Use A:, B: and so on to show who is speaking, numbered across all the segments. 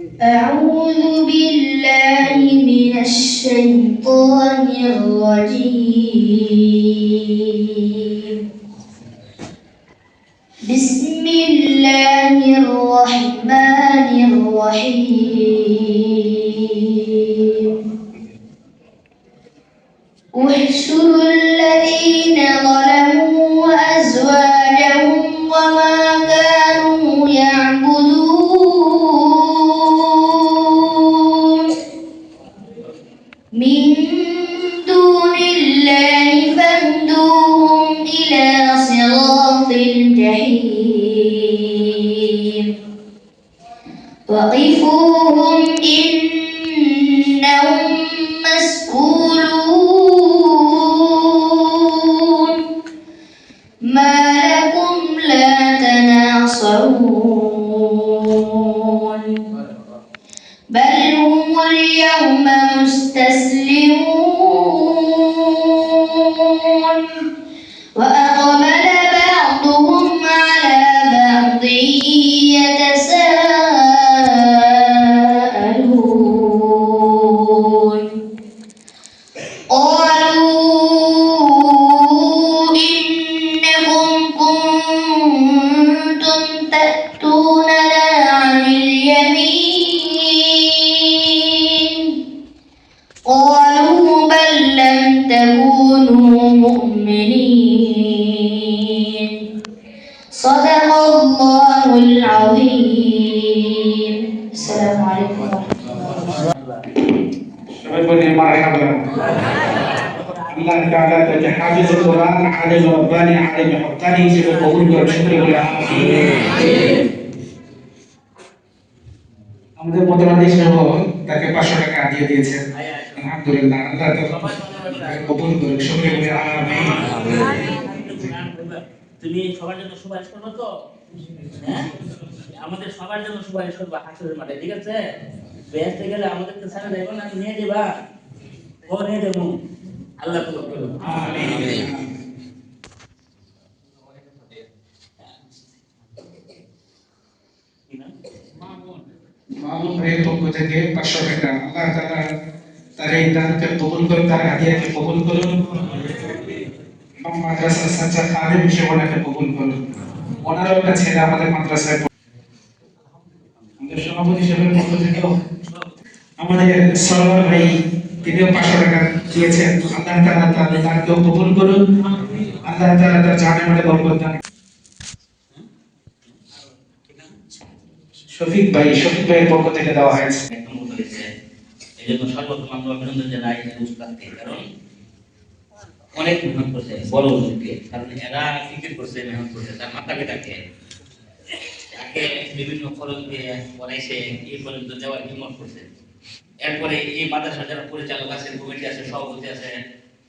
A: أعوذ بالله من الشيطان الرجيم بسم الله الرحمن الرحيم احشروا الذين ظلموا وأزواجهم وما كانوا يعبدون من دون الله فاهدوهم إلى صراط الجحيم وقفوهم إنهم مسؤولون ما لكم لا تناصرون بل هم اليوم مستسلمون وأقبل بعضهم على بعض يتساءلون قالوا إنكم كنتم تأتوننا عن اليمين قالوا بل لم تكونوا مؤمنين صدق الله العظيم السلام عليكم ورحمة الله
B: সবাই বলি মারহাবা আল্লাহ তাআলা তাকে হাফিজুল কোরআন আলিম রব্বানি আলিম হক্কানি হিসেবে কবুল করে শুকরিয়া বলে আমিন। আমাদের মোতাবাদি সহ তাকে 500 টাকা দিয়ে দিয়েছেন আলহামদুলিল্লাহ আল্লাহ তাকে কবুল করে শুকরিয়া বলে আমিন।
C: তুমি সবার জন্য সুপারিশ করবে তো? হ্যাঁ, আমাদের সবার জন্য সুপারিশ করবা হাসরের মাঠে, ঠিক আছে? বেহেশতে গেলে আমাদেরকে ছাড়া যাইবো না, নিয়ে যাবা, ও নিয়ে যাবো। আল্লাহ কবুল করুন, আমিন।
B: মামুন ভাইয়ের পক্ষ থেকে 500 টাকা আল্লাহ তাআলা তার এই দানকে কবুল করুন, তার হাদিয়াকে কবুল করুন এবং মাদ্রাসার সাচ্চা খাদেম হিসেবে ওনাকে কবুল করুন। ওনারও একটা ছেলে আমাদের মাদ্রাসায় আমাদের সভাপতি সাহেবের পক্ষ থেকে আমাদের সরওয়ার ভাই তিনিও 500 টাকা দিয়েছেন। আল্লাহ তাআলা তার দানকেও কবুল করুন, আল্লাহ তাআলা তার জানে বরকত দান। শফিক ভাইয়ের পক্ষ থেকে দেওয়া হয়েছে।
C: এই জন্য সর্বপ্রথম আমরা অভিনন্দন জানাই উস্তাদকে, কারণ অনেক মেহনত করছে বড় লোককে, কারণ এরা ক্রিকেট করছে, মেহনত করছে, তার মাথা পিতাকে তাকে বিভিন্ন খরচ দিয়ে পড়াইছে, এই পর্যন্ত যাওয়ার হিম্মত করছে। এরপরে এই মাদ্রাসার যারা পরিচালক আছে, কমিটি আছে, সভাপতি আছে,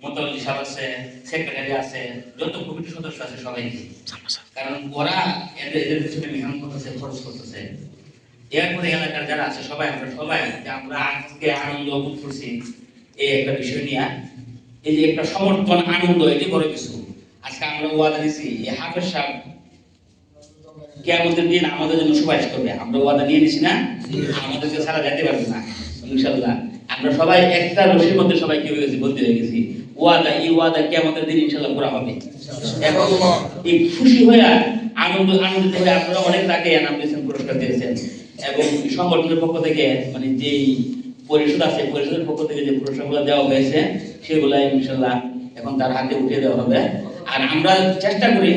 C: মোতাবল্লি সাহেব আছে, সেক্রেটারি আছে, যত কমিটি সদস্য আছে সবাইকে, কারণ ওরা এদের পিছনে মেহনত করতেছে, খরচ করতেছে। এরপরে এলাকার যারা আছে সবাই আমরা আজকে আনন্দ বোধ করছি এই একটা বিষয় নিয়ে, এই যে একটা সমর্থন আনন্দ, এটি বড় কিছু। আজকে আমরা ওয়াদা দিছি এই হাফেজ সাহেব কিয়ামতের দিন আমাদের জন্য সুপারিশ করবে, আমরা ওয়াদা নিয়ে নিছি না? আমাদেরকে ছাড়া যেতে পারবে না ইনশাআল্লাহ। আমরা সবাই একটা রশির মধ্যে সবাই কি হয়ে গেছি, বলতে হয়ে গেছি এই ওয়াদা কিয়ামতের দিন ইনশাআল্লাহ পুরা হবে। এখন এই খুশি হয়ে আনন্দিত হয়ে আপনারা অনেক তাকে এনাম দিয়েছেন, পুরস্কার দিয়েছেন, এবং সংগঠনের পক্ষ থেকে মানে যেই পরিষদ আছে, পরিষদের পক্ষ থেকে যে পুরস্কারগুলো দেওয়া হয়েছে সেগুলো ইনশাআল্লাহ এখন তার হাতে উঠিয়ে দেওয়া হবে। আর আমরা চেষ্টা করি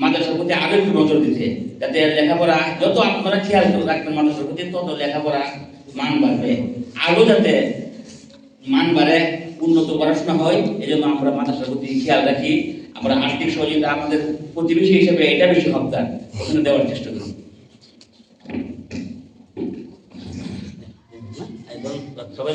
C: মাদ্রাসার প্রতি আরো একটু নজর দিতে, যাতে লেখাপড়া যত আপনারা খেয়াল রাখবেন মাদ্রাসার প্রতি, তত লেখাপড়া মান বাড়বে, আরো যাতে মান বাড়ে, উন্নত পড়াশোনা হয়। এই জন্য আমরা মাদ্রাসার প্রতি খেয়াল রাখি। আমরা আর্থিক সহযোগিতা আমাদের প্রতিবেশী হিসেবে এটা বেশি হকদার, ওখানে দেওয়ার চেষ্টা করি। সবাই